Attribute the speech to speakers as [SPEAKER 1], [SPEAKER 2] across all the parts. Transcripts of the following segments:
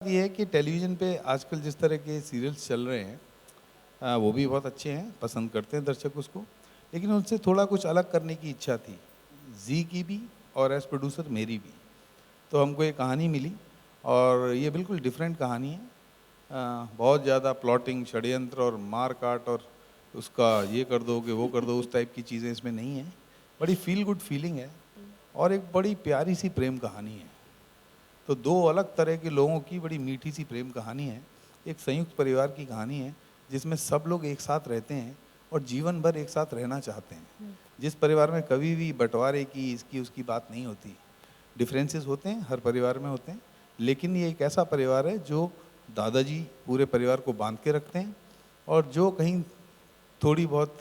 [SPEAKER 1] ये है कि टेलीविज़न पे आजकल जिस तरह के सीरियल्स चल रहे हैं वो भी बहुत अच्छे हैं, पसंद करते हैं दर्शक उसको। लेकिन उनसे थोड़ा कुछ अलग करने की इच्छा थी, ज़ी की भी और एज़ प्रोड्यूसर मेरी भी। तो हमको ये कहानी मिली और ये बिल्कुल डिफरेंट कहानी है। बहुत ज़्यादा प्लॉटिंग, षड्यंत्र और मार-काट और उसका ये कर दो कि वो कर दो, उस टाइप की चीज़ें इसमें नहीं हैं। बड़ी फ़ील गुड फीलिंग है और एक बड़ी प्यारी-सी प्रेम कहानी है। तो दो अलग तरह के लोगों की बड़ी मीठी सी प्रेम कहानी है। एक संयुक्त परिवार की कहानी है जिसमें सब लोग एक साथ रहते हैं और जीवन भर एक साथ रहना चाहते हैं। जिस परिवार में कभी भी बंटवारे की, इसकी उसकी बात नहीं होती। डिफरेंसेस होते हैं, हर परिवार में होते हैं, लेकिन ये एक ऐसा परिवार है जो दादाजी पूरे परिवार को बांध के रखते हैं और जो कहीं थोड़ी बहुत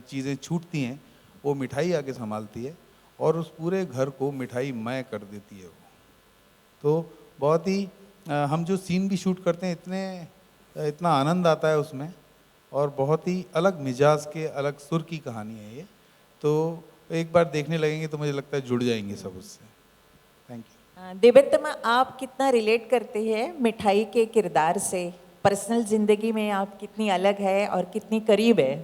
[SPEAKER 1] चीज़ें छूटती हैं वो मिठाई आके संभालती है और उस पूरे घर को मिठाईमय कर देती है वो। तो बहुत ही हम जो सीन भी शूट करते हैं इतना आनंद आता है उसमें और बहुत ही अलग मिजाज के, अलग सुर की कहानी है ये। तो एक बार देखने लगेंगे तो मुझे लगता है जुड़ जाएंगे सब उससे। Thank you.
[SPEAKER 2] देवत्तमा, आप कितना रिलेट करते हैं मिठाई के किरदार से? पर्सनल जिंदगी में आप कितनी अलग है और कितनी करीब है?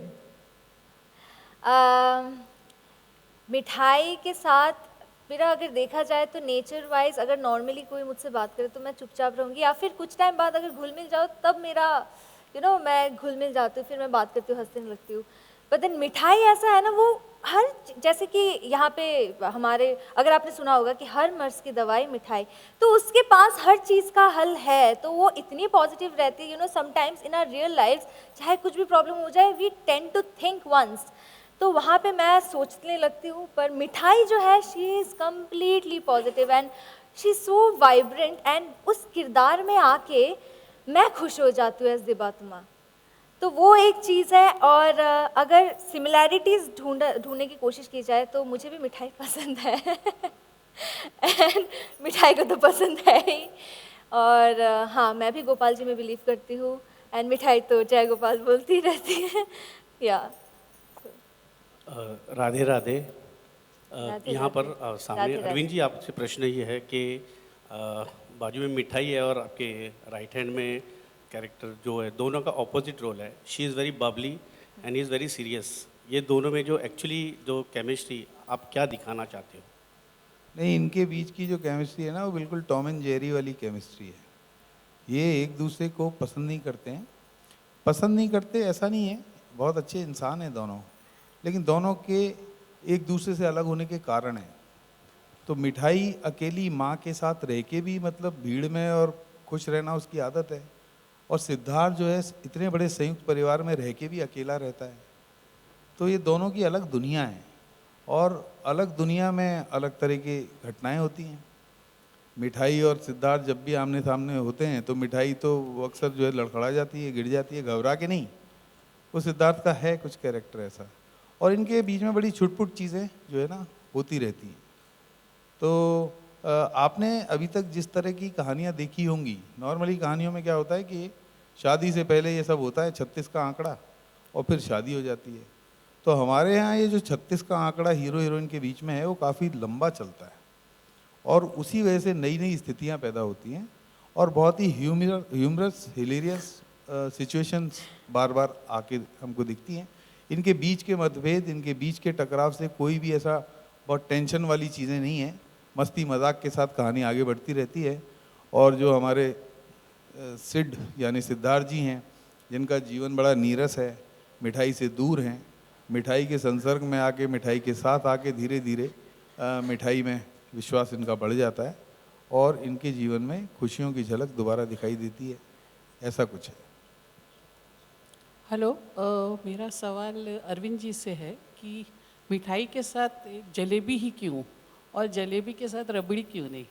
[SPEAKER 3] अम, मिठाई के साथ मेरा अगर देखा जाए तो नेचर वाइज अगर नॉर्मली कोई मुझसे बात करे तो मैं चुपचाप रहूँगी, या फिर कुछ टाइम बाद अगर घुल मिल जाओ तब मेरा मैं घुल मिल जाती हूँ, फिर मैं बात करती हूँ, हंसने लगती हूँ। बट देन मिठाई ऐसा है ना, वो हर जैसे कि यहाँ पे हमारे, अगर आपने सुना होगा कि हर मर्ज की दवाई मिठाई, तो उसके पास हर चीज़ का हल है। तो वो इतनी पॉजिटिव रहती है, sometimes in our real life चाहे कुछ भी प्रॉब्लम हो जाए, we tend to think once, तो वहाँ पे मैं सोचने लगती हूँ। पर मिठाई जो है, she is completely positive and she is so vibrant, and उस किरदार में आके मैं खुश हो जाती हूँ एज दिबातुमा। तो वो एक चीज़ है। और अगर सिमिलैरिटीज़ ढूंढने की कोशिश की जाए तो मुझे भी मिठाई पसंद है एंड मिठाई को तो पसंद है ही। और हाँ, मैं भी गोपाल जी में बिलीव करती हूँ, एंड मिठाई तो जय गोपाल बोलती रहती है। या
[SPEAKER 4] राधे राधे।
[SPEAKER 3] राधे
[SPEAKER 4] यहाँ
[SPEAKER 3] राधे।
[SPEAKER 4] पर सामने
[SPEAKER 3] राधे
[SPEAKER 4] अरविंद
[SPEAKER 3] राधे।
[SPEAKER 4] जी, आपसे प्रश्न ये है कि बाजू में मिठाई है और आपके राइट हैंड में कैरेक्टर जो है, दोनों का ऑपोजिट रोल है। She is very Babli and he is very serious. ये दोनों में जो एक्चुअली जो केमिस्ट्री आप क्या दिखाना चाहते हो?
[SPEAKER 1] नहीं, इनके बीच की जो केमिस्ट्री है ना वो बिल्कुल टॉम एंड जेरी वाली केमिस्ट्री है। ये एक दूसरे को पसंद नहीं करते हैं। पसंद नहीं करते ऐसा नहीं है, बहुत अच्छे इंसान हैं दोनों, लेकिन दोनों के एक दूसरे से अलग होने के कारण हैं। तो मिठाई अकेली माँ के साथ रह के भी मतलब भीड़ में और खुश रहना उसकी आदत है, और सिद्धार्थ जो है इतने बड़े संयुक्त परिवार में रह के भी अकेला रहता है। तो ये दोनों की अलग दुनिया है और अलग दुनिया में अलग तरह की घटनाएं होती हैं। मिठाई और सिद्धार्थ जब भी आमने सामने होते हैं तो मिठाई तो वो अक्सर जो है लड़खड़ा जाती है, गिर जाती है, घबरा के नहीं। वो सिद्धार्थ का है कुछ कैरेक्टर ऐसा, और इनके बीच में बड़ी छुटपुट चीज़ें जो है ना होती रहती हैं। तो आपने अभी तक जिस तरह की कहानियाँ देखी होंगी, नॉर्मली कहानियों में क्या होता है कि शादी से पहले ये सब होता है, 36 का आंकड़ा, और फिर शादी हो जाती है। तो हमारे यहाँ ये जो 36 का आंकड़ा हीरो हीरोइन के बीच में है वो काफ़ी लंबा चलता है, और उसी वजह से नई नई स्थितियाँ पैदा होती हैं और बहुत ही ह्यूमरस हिलेरियस सिचुएशंस बार बार आके हमको दिखती हैं। इनके बीच के मतभेद, इनके बीच के टकराव से कोई भी ऐसा बहुत टेंशन वाली चीज़ें नहीं हैं। मस्ती मजाक के साथ कहानी आगे बढ़ती रहती है। और जो हमारे सिड यानी सिद्धार्थ जी हैं, जिनका जीवन बड़ा नीरस है, मिठाई से दूर हैं, मिठाई के संसर्ग में आके, मिठाई के साथ आके धीरे धीरे मिठाई में विश्वास इनका बढ़ जाता है और इनके जीवन में खुशियों की झलक दोबारा दिखाई देती है। ऐसा कुछ है।
[SPEAKER 5] हेलो, मेरा सवाल अरविंद जी से है कि मिठाई के साथ जलेबी ही क्यों, और जलेबी के साथ रबड़ी क्यों नहीं?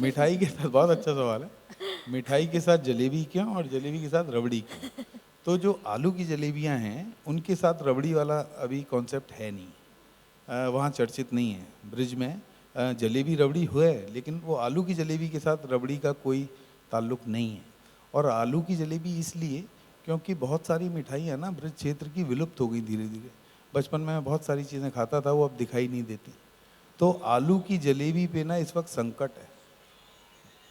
[SPEAKER 1] मिठाई के साथ, बहुत अच्छा सवाल है, मिठाई के साथ जलेबी क्यों और जलेबी के साथ रबड़ी क्यों? तो जो आलू की जलेबियां हैं उनके साथ रबड़ी वाला अभी कॉन्सेप्ट है नहीं, वहाँ चर्चित नहीं है। ब्रिज में जलेबी रबड़ी हुए, लेकिन वो आलू की जलेबी के साथ रबड़ी का कोई ताल्लुक नहीं है। और आलू की जलेबी इसलिए क्योंकि बहुत सारी मिठाइयाँ ना ब्रिज क्षेत्र की विलुप्त हो गई धीरे धीरे। बचपन में मैं बहुत सारी चीज़ें खाता था, वो अब दिखाई नहीं देती। तो आलू की जलेबी पे ना इस वक्त संकट है।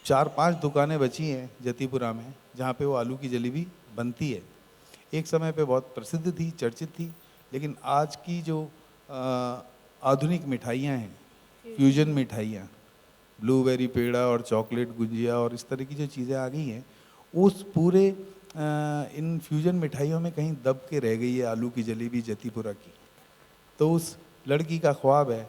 [SPEAKER 1] 4-5 दुकानें बची हैं जतीपुरा में जहाँ पे वो आलू की जलेबी बनती है। एक समय पे बहुत प्रसिद्ध थी, चर्चित थी, लेकिन आज की जो आधुनिक मिठाइयाँ हैं, फ्यूजन मिठाइयाँ, ब्लूबेरी पेड़ा और चॉकलेट गुंजिया और इस तरह की जो चीज़ें आ गई हैं, उस पूरे इन फ्यूजन मिठाइयों में कहीं दब के रह गई है आलू की जलेबी जतीपुरा की। तो उस लड़की का ख्वाब है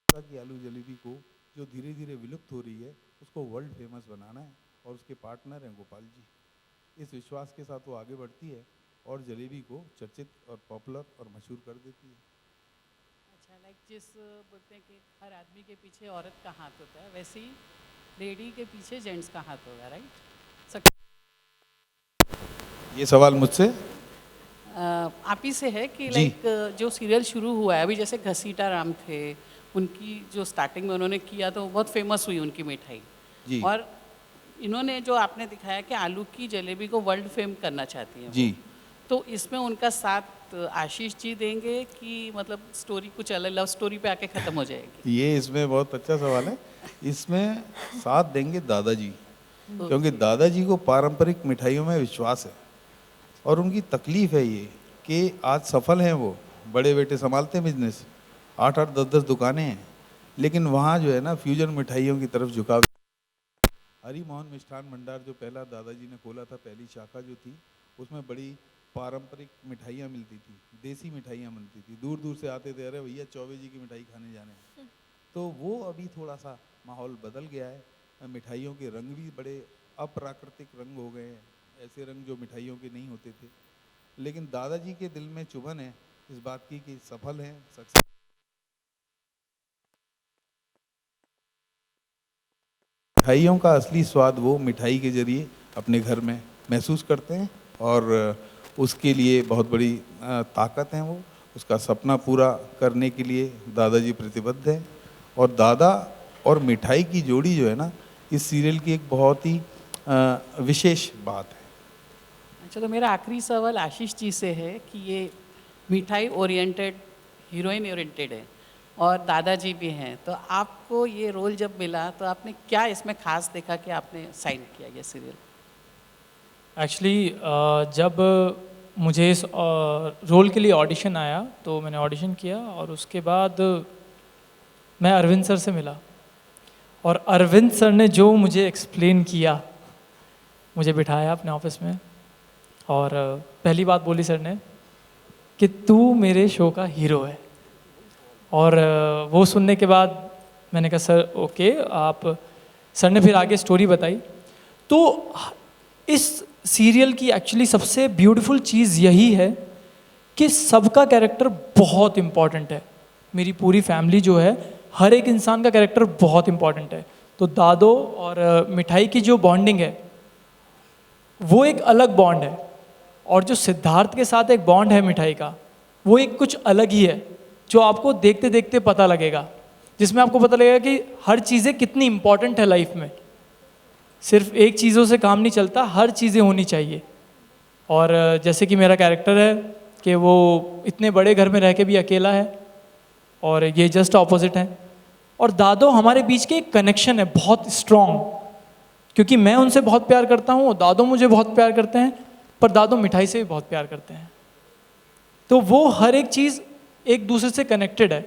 [SPEAKER 1] कि आलू जलेबी को जो धीरे धीरे विलुप्त हो रही है उसको वर्ल्ड फेमस बनाना है, और उसके पार्टनर हैं गोपाल जी। इस विश्वास के साथ वो आगे बढ़ती है और जलेबी को चर्चित और पॉपुलर और मशहूर कर देती है।
[SPEAKER 5] अच्छा, लाइक जिस बोलते हैं कि हर आदमी के पीछे औरत का हाथ होता है, वैसे ही लेडी के पीछे जेंट्स का हाथ होगा, राइट?
[SPEAKER 1] ये सवाल मुझसे
[SPEAKER 5] आप ही से है कि
[SPEAKER 1] जी।
[SPEAKER 5] लाइक जो सीरियल शुरू हुआ है अभी, जैसे घसीटा राम थे, उनकी जो स्टार्टिंग में उन्होंने किया तो बहुत फेमस हुई उनकी मिठाई,
[SPEAKER 1] जी
[SPEAKER 5] और इन्होंने जो आपने दिखाया कि आलू की जलेबी को वर्ल्ड फेम करना चाहती हैं वो।
[SPEAKER 1] जी।
[SPEAKER 5] तो इसमें उनका साथ आशीष जी देंगे कि मतलब स्टोरी कुछ अलग लव स्टोरी पे आके ख़त्म हो जाएगी?
[SPEAKER 1] ये इसमें बहुत अच्छा सवाल है। इसमें साथ देंगे दादाजी, क्योंकि दादाजी को पारंपरिक मिठाइयों में विश्वास है और उनकी तकलीफ है ये कि आज सफल हैं वो, बड़े बेटे संभालते हैं बिजनेस, 8-8 10-10 दुकानें हैं, लेकिन वहाँ जो है ना फ्यूजन मिठाइयों की तरफ झुकाव। हरि मोहन मिष्ठान भंडार जो पहला दादाजी ने खोला था, पहली शाखा जो थी, उसमें बड़ी पारंपरिक मिठाइयाँ मिलती थी, देसी मिठाइयाँ मिलती थी, दूर दूर से आते थे, अरे भैया चौबे जी की मिठाई खाने जाने हैं। तो वो अभी थोड़ा सा माहौल बदल गया है, मिठाइयों के रंग भी बड़े अप्राकृतिक रंग हो गए हैं, ऐसे रंग जो मिठाइयों के नहीं होते थे। लेकिन दादाजी के दिल में चुभन है इस बात की कि सफल हैं, सक्सेस। मिठाइयों का असली स्वाद वो मिठाई के जरिए अपने घर में महसूस करते हैं, और उसके लिए बहुत बड़ी ताकत है वो। उसका सपना पूरा करने के लिए दादाजी प्रतिबद्ध हैं, और दादा और मिठाई की जोड़ी जो है ना, इस सीरियल की एक बहुत ही विशेष बात है।
[SPEAKER 5] अच्छा, तो मेरा आखिरी सवाल आशीष जी से है कि ये मिठाई ओरिएंटेड, हीरोइन ओरिएंटेड है और दादाजी भी हैं, तो आपको ये रोल जब मिला तो आपने क्या इसमें खास देखा कि आपने साइन किया ये सीरियल?
[SPEAKER 6] एक्चुअली जब मुझे इस रोल के लिए ऑडिशन आया तो मैंने ऑडिशन किया, और उसके बाद मैं अरविंद सर से मिला, और अरविंद सर ने जो मुझे एक्सप्लेन किया, मुझे बिठाया अपने ऑफिस में, और पहली बात बोली सर ने कि तू मेरे शो का हीरो है। और वो सुनने के बाद मैंने कहा सर ओके आप। सर ने फिर आगे स्टोरी बताई। तो इस सीरियल की एक्चुअली सबसे ब्यूटीफुल चीज़ यही है कि सबका कैरेक्टर बहुत इम्पॉर्टेंट है। मेरी पूरी फैमिली जो है, हर एक इंसान का कैरेक्टर बहुत इम्पॉर्टेंट है। तो दादो और मिठाई की जो बॉन्डिंग है वो एक अलग बॉन्ड है, और जो सिद्धार्थ के साथ एक बॉन्ड है मिठाई का, वो एक कुछ अलग ही है, जो आपको देखते देखते पता लगेगा, जिसमें आपको पता लगेगा कि हर चीज़ें कितनी इम्पॉर्टेंट है लाइफ में। सिर्फ एक चीज़ों से काम नहीं चलता, हर चीज़ें होनी चाहिए। और जैसे कि मेरा कैरेक्टर है कि वो इतने बड़े घर में रह के भी अकेला है, और ये जस्ट ऑपोजिट है। और दादो हमारे बीच के एक कनेक्शन है बहुत स्ट्रॉन्ग, क्योंकि मैं उनसे बहुत प्यार करता हूँ, दादो मुझे बहुत प्यार करते हैं, पर दादो मिठाई से भी बहुत प्यार करते हैं। तो वो हर एक चीज़ एक दूसरे से कनेक्टेड है।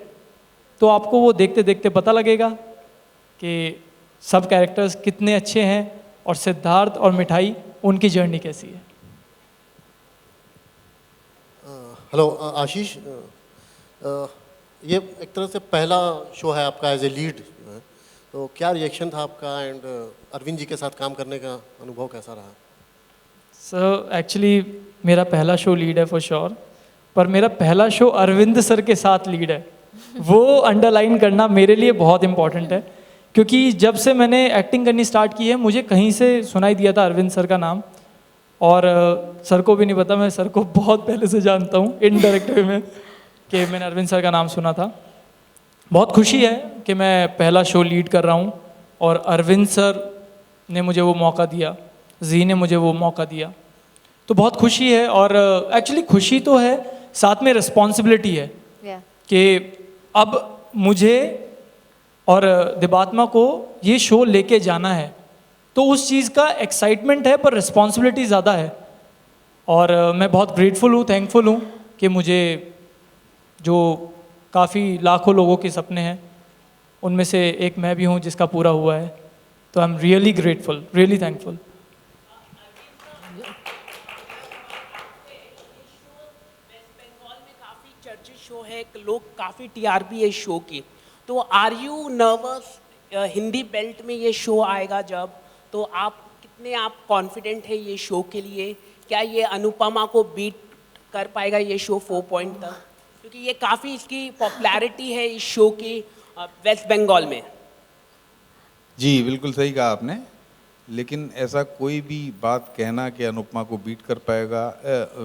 [SPEAKER 6] तो आपको वो देखते देखते पता लगेगा कि सब कैरेक्टर्स कितने अच्छे हैं, और सिद्धार्थ और मिठाई उनकी जर्नी कैसी है।
[SPEAKER 7] हेलो आशीष, ये एक तरह से पहला शो है आपका एज ए लीड, तो क्या रिएक्शन था आपका, एंड अरविंद जी के साथ काम करने का अनुभव कैसा रहा?
[SPEAKER 6] सर एक्चुअली मेरा पहला शो लीड है फॉर श्योर, पर मेरा पहला शो अरविंद सर के साथ लीड है, वो अंडरलाइन करना मेरे लिए बहुत इम्पॉर्टेंट है। क्योंकि जब से मैंने एक्टिंग करनी स्टार्ट की है, मुझे कहीं से सुनाई दिया था अरविंद सर का नाम, और सर को भी नहीं पता, मैं सर को बहुत पहले से जानता हूँ इनडायरेक्ट वे में, कि मैंने अरविंद सर का नाम सुना था। बहुत खुशी है कि मैं पहला शो लीड कर रहा हूँ, और अरविंद सर ने मुझे वो मौका दिया, जी ने मुझे वो मौका दिया, तो बहुत खुशी है। और एक्चुअली खुशी तो है, साथ में रिस्पॉन्सिबिलिटी है कि अब मुझे और दिबात्मा को ये शो लेके जाना है, तो उस चीज़ का एक्साइटमेंट है पर रिस्पॉन्सिबिलिटी ज़्यादा है। और मैं बहुत ग्रेटफुल हूँ, थैंकफुल हूँ कि मुझे जो काफ़ी लाखों लोगों के सपने हैं उनमें से एक मैं भी हूँ जिसका पूरा हुआ है। तो I am really grateful, really thankful.
[SPEAKER 8] काफ़ी चर्चित शो है, लोग काफ़ी टीआरपी है इस शो की, तो are you nervous Hindi belt में ये शो आएगा जब, तो आप कितने आप कॉन्फिडेंट है ये शो के लिए? क्या ये अनुपमा को बीट कर पाएगा ये शो 4 पॉइंट तक? क्योंकि ये काफ़ी इसकी पॉपुलैरिटी है इस शो की वेस्ट बंगाल में।
[SPEAKER 1] जी बिल्कुल सही कहा आपने, लेकिन ऐसा कोई भी बात कहना कि अनुपमा को बीट कर पाएगा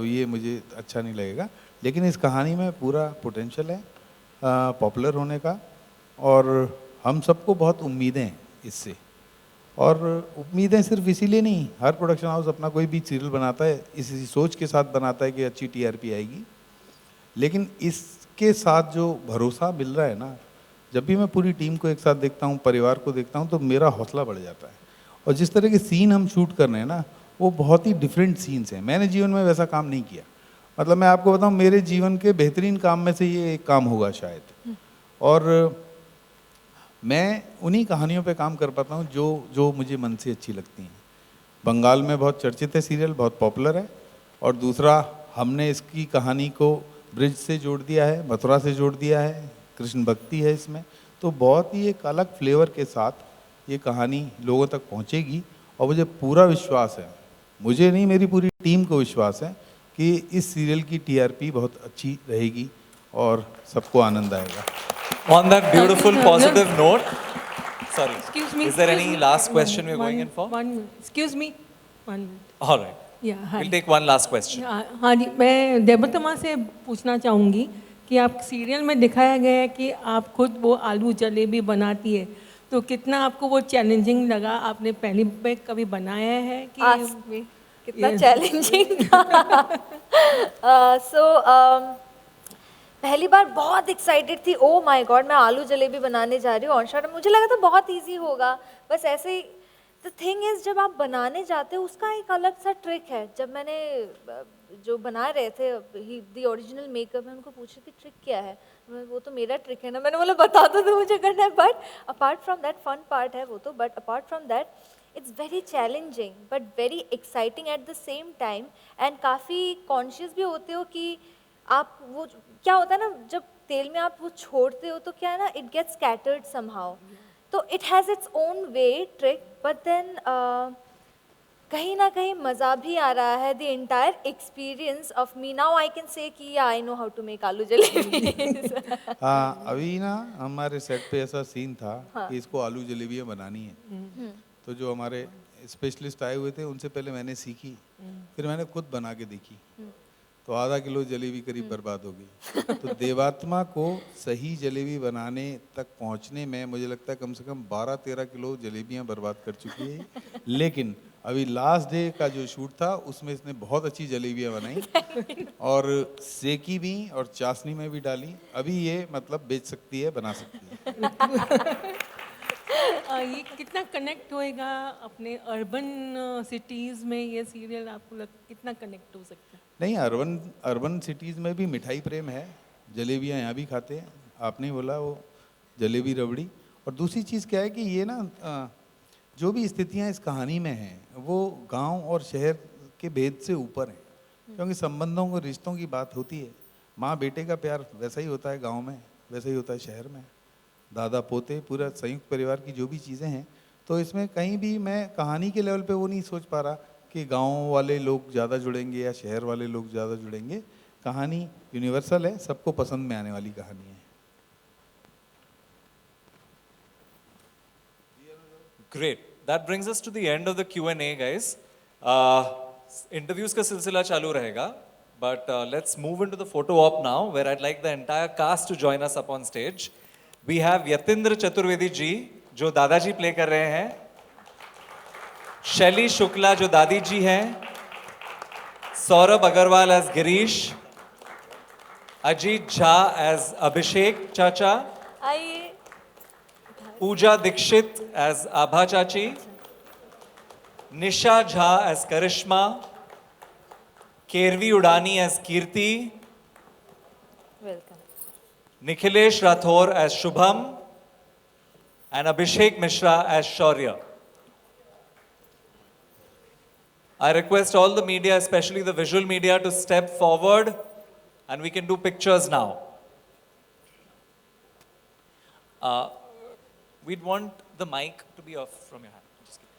[SPEAKER 1] ये मुझे अच्छा नहीं लगेगा। लेकिन इस कहानी में पूरा पोटेंशियल है पॉपुलर होने का, और हम सबको बहुत उम्मीदें हैं इससे। और उम्मीदें सिर्फ इसीलिए नहीं, हर प्रोडक्शन हाउस अपना कोई भी सीरियल बनाता है इसी सोच के साथ बनाता है कि अच्छी टीआरपी आएगी, लेकिन इसके साथ जो भरोसा मिल रहा है ना, जब भी मैं पूरी टीम को एक साथ देखता हूँ, परिवार को देखता हूँ, तो मेरा हौसला बढ़ जाता है। और जिस तरह के सीन हम शूट कर रहे हैं ना, वो बहुत ही डिफरेंट सीन्स हैं। मैंने जीवन में वैसा काम नहीं किया, मतलब मैं आपको बताऊँ मेरे जीवन के बेहतरीन काम में से ये एक काम होगा शायद। और मैं उन्हीं कहानियों पे काम कर पाता हूँ जो मुझे मन से अच्छी लगती हैं। बंगाल में बहुत चर्चित है सीरियल, बहुत पॉपुलर है। और दूसरा, हमने इसकी कहानी को ब्रिज से जोड़ दिया है, मथुरा से जोड़ दिया है, कृष्ण भक्ति है इसमें, तो बहुत ही एक अलग फ्लेवर के साथ ये कहानी लोगों तक पहुँचेगी। और मुझे पूरा विश्वास है, मुझे नहीं मेरी पूरी टीम को विश्वास है कि इस सीरियल की टीआरपी बहुत अच्छी रहेगी और सबको आनंद आएगा।
[SPEAKER 9] On that beautiful positive note, sorry,
[SPEAKER 10] Excuse me.
[SPEAKER 9] is there any
[SPEAKER 10] excuse me.
[SPEAKER 9] last
[SPEAKER 10] One
[SPEAKER 9] question
[SPEAKER 10] minute,
[SPEAKER 9] we're going
[SPEAKER 10] one-
[SPEAKER 9] in for?
[SPEAKER 10] One minute. Excuse me. 1 minute.
[SPEAKER 9] All right,
[SPEAKER 10] Yeah, hi.
[SPEAKER 9] we'll take one last question.
[SPEAKER 10] हाँ जी, मैं देवतमा से पूछना चाहूँगी कि आप serial में दिखाया गया है कि आप खुद वो आलू जलेबी बनाती है, तो कितना आपको वो चैलेंजिंग लगा? आपने पहली बार कभी बनाया है कि
[SPEAKER 3] Ask me, कितना
[SPEAKER 10] Yes.
[SPEAKER 3] चैलेंजिंग था। सो पहली बार बहुत एक्साइटेड थी, ओ माय गॉड मैं आलू जलेबी बनाने जा रही हूँ ऑन शॉट। मुझे लगा था बहुत इजी होगा, बस ऐसे ही। द थिंग इज, जब आप बनाने जाते हो उसका एक अलग सा ट्रिक है। जब मैंने जो बना रहे थे द ओरिजिनल मेकअप, मैं उनको पूछ रही थी ट्रिक क्या है, वो तो मेरा ट्रिक है ना, मैंने बोला बता दो तो मुझे करना है। But apart from that, fun part है वो तो, but apart from that it's very challenging but very exciting at the same time. And काफ़ी कॉन्शियस भी होते हो कि आप वो क्या होता है ना, जब तेल में आप वो छोड़ते हो तो क्या है ना, इट गेट्स स्कैटर्ड समहाउ। तो it has its own way trick, but then कहीं ना कहीं मज़ा भी आ रहा है। The entire experience of me now I can say कि I know how to make aloo jalebi.
[SPEAKER 1] हाँ, अभी ना हमारे सेट पे ऐसा सीन था कि इसको आलू जलेबियाँ बनानी है। तो जो हमारे स्पेशलिस्ट आए हुए थे उनसे पहले मैंने सीखी, फिर मैंने खुद बना के देखी, तो आधा किलो जलेबी करीब बर्बाद हो गई। तो देवात्मा को सही जलेबी बनाने तक पहुंचने में मुझे लगता है कम से कम 12-13 किलो जलेबियां बर्बाद कर चुकी है। लेकिन अभी लास्ट डे का जो शूट था उसमें इसने बहुत अच्छी जलेबियां बनाई और सेकी भी और चाशनी में भी डाली। अभी ये मतलब बेच सकती है, बना सकती है।
[SPEAKER 10] ये कितना कनेक्ट होएगा अपने अर्बन सिटीज़ में? ये सीरियल आपको कितना कनेक्ट हो सकता है?
[SPEAKER 1] नहीं, अर्बन सिटीज़ में भी मिठाई प्रेम है, जलेबियाँ यहाँ भी खाते हैं। आपने बोला वो जलेबी रबड़ी। और दूसरी चीज़ क्या है कि ये ना जो भी स्थितियाँ इस कहानी में हैं वो गांव और शहर के भेद से ऊपर हैं, क्योंकि संबंधों को, रिश्तों की बात होती है। माँ बेटे का प्यार वैसा ही होता है गाँव में, वैसा ही होता है शहर में, दादा पोते, पूरा संयुक्त परिवार की जो भी चीज़ें हैं। तो इसमें कहीं भी मैं कहानी के लेवल पे वो नहीं सोच पा रहा कि गांव वाले लोग ज़्यादा जुड़ेंगे या शहर वाले लोग ज़्यादा जुड़ेंगे। कहानी यूनिवर्सल है, सबको पसंद में आने वाली कहानी है।
[SPEAKER 9] Great. That brings us to the end of the Q&A, guys. Interviews का सिलसिला चालू रहेगा, but let's move into the photo op now, where I'd like the entire cast to join us up on stage. We have Yatindra Chaturvedi ji जो दादाजी play कर रहे हैं, शैली शुक्ला जो दादी जी हैं, सौरभ अग्रवाल एज गिरीश, अजीत झा एज अभिषेक चाचा,
[SPEAKER 3] आइए।
[SPEAKER 9] पूजा दीक्षित एज आभा चाची, Nisha Jha as Karishma, Kervi Udani as Kirti,
[SPEAKER 3] welcome.
[SPEAKER 9] Nikhilesh Rathore as Shubham, and Abhishek Mishra as Shaurya. I request all the media, especially the visual media, to step forward and we can do pictures now. We'd want the mic to be off from your hand. Just kidding.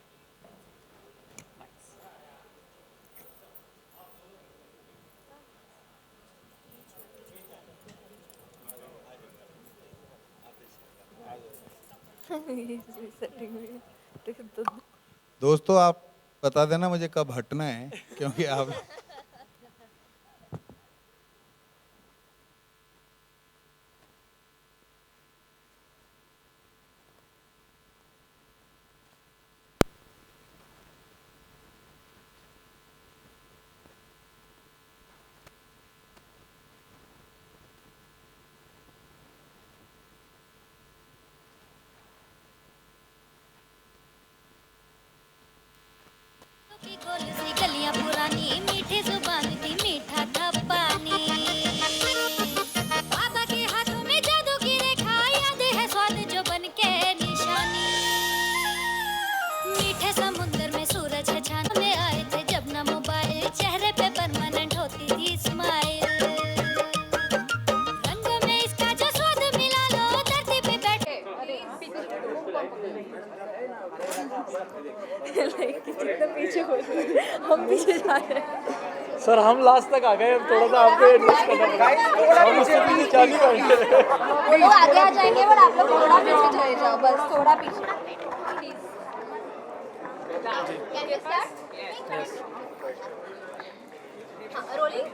[SPEAKER 1] दोस्तों आप बता देना मुझे कब हटना है, क्योंकि आप
[SPEAKER 11] गलियां पुरानी मीठी जुबान थी मीठा था पानी बाबा के हाथों में जादू की रेखा याद है स्वाद जो बन के निशानी मीठे समुद्र में सूरज है छाने आए थे जब ना मोबाइल चेहरे पे परमानेंट होती थी स्माइल रंगों में इसका जो स्वाद मिला लो धरती पे बैठे
[SPEAKER 3] पीछे हो हम पीछे जा रहे हैं.
[SPEAKER 6] सर हम लास्ट तक आ गए, अब थोड़ा सा आपको एडजस्ट करना पड़ेगा, हम उससे पीछे चालू बैठे
[SPEAKER 3] वो लोग आगे आ जाएंगे बट आप लोग थोड़ा पीछे चले जाओ, बस थोड़ा पीछे.
[SPEAKER 11] रोलिंग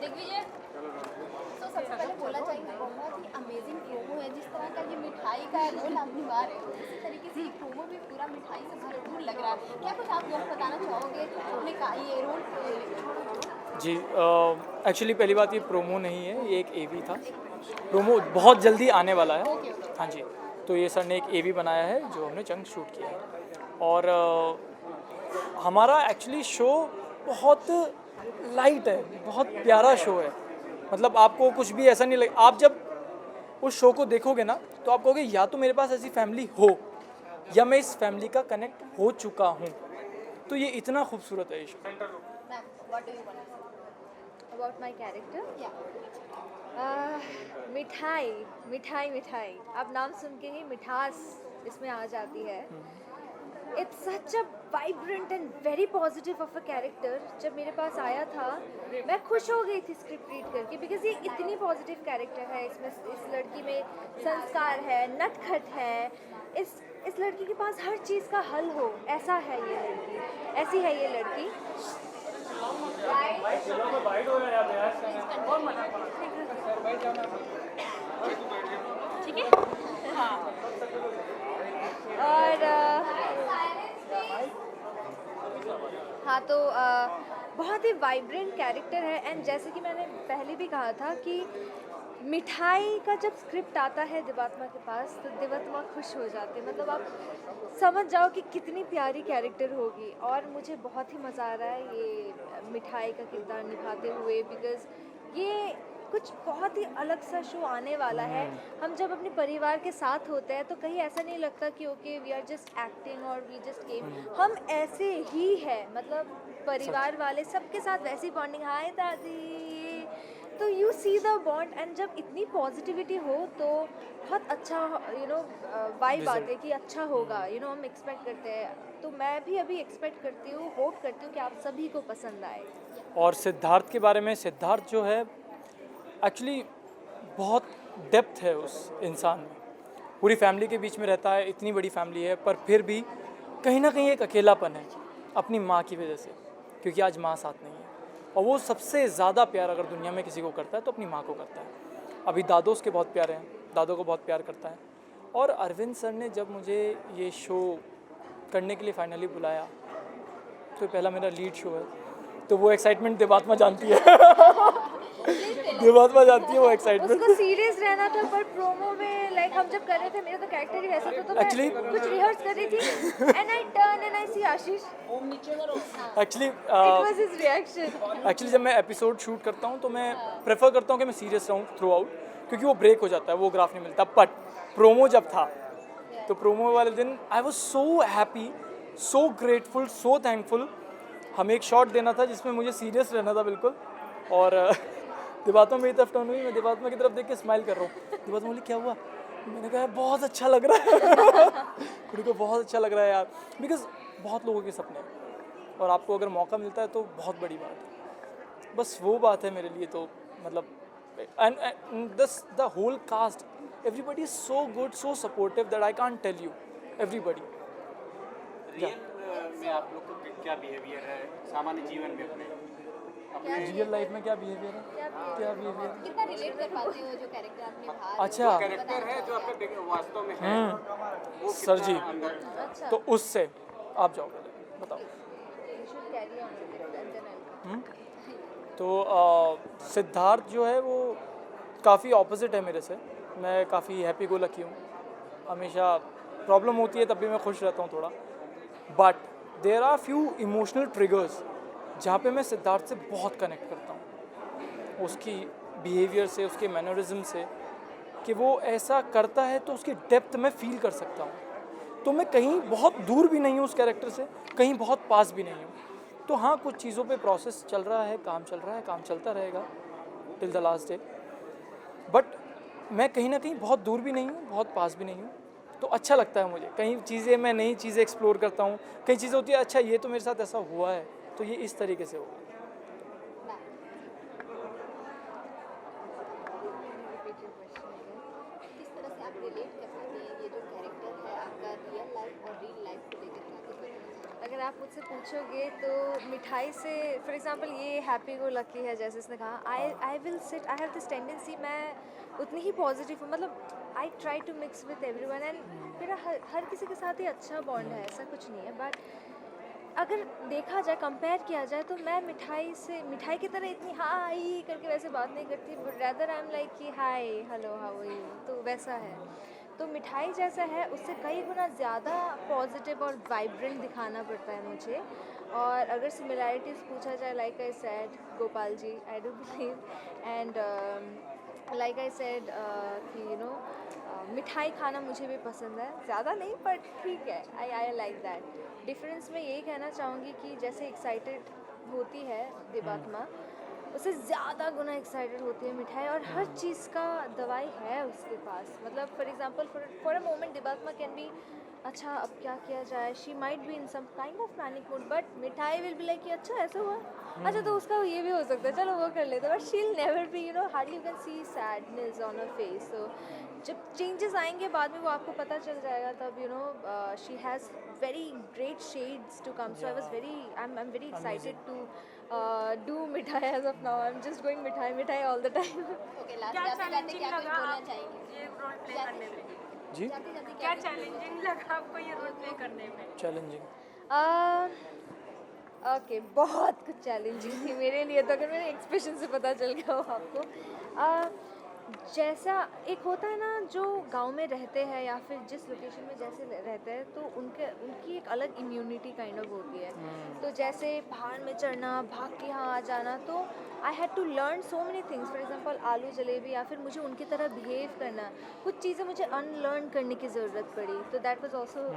[SPEAKER 11] दिग्विजय. तो सबसे पहले बोलना चाहेंगे बहुत ही अमेजिंग प्रोमो है. जिस तरह का ये मिठाई का रोल आप निभा रहे हो उसी तरीके से ये प्रोमो भी पूरा मिठाई से भरपूर लग रहा है. क्या कुछ आप लोग बताना चाहोगे अपने का ये रोल?
[SPEAKER 6] जी एक्चुअली पहली बात ये प्रोमो नहीं है, ये एक एवी था. प्रोमो बहुत जल्दी आने वाला है. हाँ जी, तो ये सर ने एक एवी बनाया है जो हमने चंक शूट किया है. और हमारा एक्चुअली शो बहुत लाइट है, बहुत प्यारा शो है. मतलब आपको कुछ भी ऐसा नहीं लगे, आप जब उस शो को देखोगे ना तो आप कहोगे या तो मेरे पास ऐसी फैमिली हो या मैं इस फैमिली का कनेक्ट हो चुका हूँ. तो ये इतना खूबसूरत है ये शो.
[SPEAKER 3] About my character? मिठाई मिठाई मिठाई, अब नाम सुन के ही मिठास इसमें आ जाती है. It's such a vibrant and very positive of a character. जब मेरे पास आया था मैं खुश हो गई थी स्क्रिप्ट रीड करके, बिकॉज ये इतनी पॉजिटिव कैरेक्टर है. इसमें इस लड़की में संस्कार है, नटखट है, इस लड़की के पास हर चीज़ का हल हो, ऐसा है ये लड़की, ऐसी है ये लड़की. ठीक है. और हाँ तो बहुत ही वाइब्रेंट कैरेक्टर है. एंड जैसे कि मैंने पहले भी कहा था कि मिठाई का जब स्क्रिप्ट आता है दिवात्मा के पास तो दिवात्मा खुश हो जाते. मतलब आप समझ जाओ कि कितनी प्यारी कैरेक्टर होगी. और मुझे बहुत ही मज़ा आ रहा है ये मिठाई का किरदार निभाते हुए, बिकॉज़ ये कुछ बहुत ही अलग सा शो आने वाला है. हम जब अपने परिवार के साथ होते हैं तो कहीं ऐसा नहीं लगता कि okay we are just acting और वी जस्ट गेम. हम ऐसे ही है, मतलब परिवार वाले सबके साथ वैसी बॉन्डिंग. हाय दादी, तो you see the bond. And जब इतनी पॉजिटिविटी हो तो बहुत अच्छा वाइब आते हैं कि अच्छा होगा. हम एक्सपेक्ट करते हैं, तो मैं भी अभी एक्सपेक्ट करती हूँ, होप करती हूँ कि आप सभी को पसंद आए.
[SPEAKER 6] और सिद्धार्थ के बारे में, सिद्धार्थ जो है एक्चुअली बहुत डेप्थ है उस इंसान में. पूरी फैमिली के बीच में रहता है, इतनी बड़ी फैमिली है, पर फिर भी कहीं ना कहीं एक अकेलापन है अपनी माँ की वजह से, क्योंकि आज माँ साथ नहीं है. और वो सबसे ज़्यादा प्यार अगर दुनिया में किसी को करता है तो अपनी माँ को करता है. अभी दादो उसके बहुत प्यारे हैं, दादो को बहुत प्यार करता है. और अरविंद सर ने जब मुझे ये शो करने के लिए फाइनली बुलाया, तो पहला मेरा लीड शो है, तो वो एक्साइटमेंट देवात्मा जानती है देवात्मा जानती है वो एक्साइटमेंट।
[SPEAKER 3] उसको सीरियस रहना था, पर प्रोमो में लाइक हम जब कर रहे थे, मेरा तो कैरेक्टर ही वैसा था, तो
[SPEAKER 6] Actually-
[SPEAKER 3] मैं कुछ रिहर्स कर रही थी and I turn and I see Ashish,
[SPEAKER 6] actually
[SPEAKER 3] it was his reaction.
[SPEAKER 6] Actually जब मैं एपिसोड शूट करता हूँ तो मैं प्रेफर करता हूँ कि मैं सीरियस रहूँ थ्रू आउट, क्योंकि वो ब्रेक हो जाता है, वो ग्राफ नहीं मिलता। बट प्रोमो जब था तो प्रोमो वाले दिन I was so happy, so grateful, so thankful. हमें एक शॉट देना था जिसमें मुझे सीरियस रहना था बिल्कुल, और देवात्मा मेरी तरफ टर्न हुई, मैं देवात्मा की तरफ देख के स्माइल कर रहा हूँ। देवात्मा बोली क्या हुआ? मैंने कहा बहुत अच्छा लग रहा है उनको बहुत अच्छा लग रहा है यार, बिकॉज बहुत लोगों के सपने हैं और आपको अगर मौका मिलता है तो बहुत बड़ी बात है। बस वो बात है मेरे लिए, तो मतलब and this the whole cast, everybody is so good, so supportive that I can't tell you, everybody.
[SPEAKER 12] Real में आप लोग को क्या बिहेवियर है सामान्य जीवन में अपने?
[SPEAKER 6] रियल लाइफ में क्या बिहेवियर है? क्या बिहेवियर?
[SPEAKER 11] कितना रिलेट कर पाते हो जो कैरेक्टर आपने बाहर
[SPEAKER 6] अच्छा
[SPEAKER 12] कैरेक्टर है जो आपका वास्तव में है, वो
[SPEAKER 6] सर जी,
[SPEAKER 12] अंदर
[SPEAKER 6] तो उससे आप जाओ पहले बताओ। तो सिद्धार्थ जो है वो काफ़ी ऑपोजिट है मेरे से। मैं काफ़ी हैप्पी गो लकी हूँ, हमेशा प्रॉब्लम होती है तब भी मैं खुश रहता हूँ थोड़ा। But there are few emotional triggers जहाँ पे मैं सिद्धार्थ से बहुत कनेक्ट करता हूँ, उसकी बिहेवियर से, उसके मैनरिज्म से, कि वो ऐसा करता है तो उसकी डेप्थ में फील कर सकता हूँ। तो मैं कहीं बहुत दूर भी नहीं हूँ उस कैरेक्टर से, कहीं बहुत पास भी नहीं हूँ। तो हाँ, कुछ चीज़ों पे प्रोसेस चल रहा है, काम चल रहा है, काम चलता रहेगा till the last day. But मैं कहीं ना कहीं बहुत दूर भी नहीं हूँ, बहुत पास भी नहीं हूँ। तो अच्छा लगता है मुझे, कहीं चीज़ें, मैं नई चीज़ें एक्सप्लोर करता हूँ, कई चीज़ें होती है अच्छा ये तो मेरे साथ ऐसा हुआ है, तो ये इस तरीके से होगा।
[SPEAKER 11] किस तरह से आप रिलेट कर पाते हैं ये जो कैरेक्टर है आपका रियल लाइफ और रियल लाइफ को लेकर के आपके बताना चाहिए?
[SPEAKER 3] अगर आप मुझसे पूछोगे तो मिठाई से, फॉर एग्जांपल ये हैप्पी गो लकी है, जैसे इसने कहा, I will sit, I have this tendency, मैं उतनी ही पॉजिटिव हूँ, मतलब I try to mix with everyone and मेरा हर किसी के साथ ही अच्छा बॉन्ड है, ऐसा कुछ नहीं है। बट अगर देखा जाए, कंपेयर किया जाए, तो मैं मिठाई की तरह इतनी हाई करके वैसे बात नहीं करती, but rather I am like कि hi hello how are you, तो वैसा है। तो मिठाई जैसा है उससे कई गुना ज़्यादा पॉजिटिव और वाइब्रेंट दिखाना पड़ता है मुझे। और अगर सिमिलैरिटीज़ पूछा जाए, like I said Gopal ji, I do believe and like I said कि मिठाई खाना मुझे भी पसंद है, ज़्यादा नहीं पर ठीक है, आई लाइक दैट। डिफरेंस मैं यही कहना चाहूँगी कि जैसे एक्साइटेड होती है देवात्मा, उससे ज़्यादा गुना एक्साइटेड होती है मिठाई, और हर चीज़ का दवाई है उसके पास। मतलब for example for a moment Devatma can be, अच्छा अब क्या किया जाए, she might be in some kind of panic mode, but Mithai will be like कि अच्छा ऐसा हुआ, अच्छा तो उसका ये भी हो सकता है, चलो वो कर लेते, but she will never be hardly you can see sadness on her face. तो जब चेंजेस आएंगे बाद में वो आपको पता चल जाएगा, तब she has very great shades to come. So I was very I am very excited to do mithai as of now. I'm just going mithai all the time.
[SPEAKER 11] Okay, last जाते जाते क्या कुछ बोलना चाहेंगे ये रोल प्ले करने में?
[SPEAKER 6] जी,
[SPEAKER 11] जाते जाते क्या
[SPEAKER 10] चैलेंजिंग लगा आपको ये रोल प्ले करने में?
[SPEAKER 6] चैलेंजिंग
[SPEAKER 3] ओके, बहुत कुछ चैलेंजिंग थी मेरे लिए, तो अगर मेरे एक्सप्रेशन से पता चल गया हो आपको। जैसा एक होता है ना, जो गांव में रहते हैं या फिर जिस लोकेशन में जैसे रहते हैं, तो उनकी एक अलग इम्यूनिटी काइंड ऑफ होती है। तो जैसे पहाड़ में चढ़ना, भाग के यहाँ आ जाना, तो I had to learn so many things. For example aloo jalebi, या फिर मुझे उनकी तरह बिहेव करना, कुछ चीज़ें मुझे अनलर्न करने की ज़रूरत पड़ी। तो that was also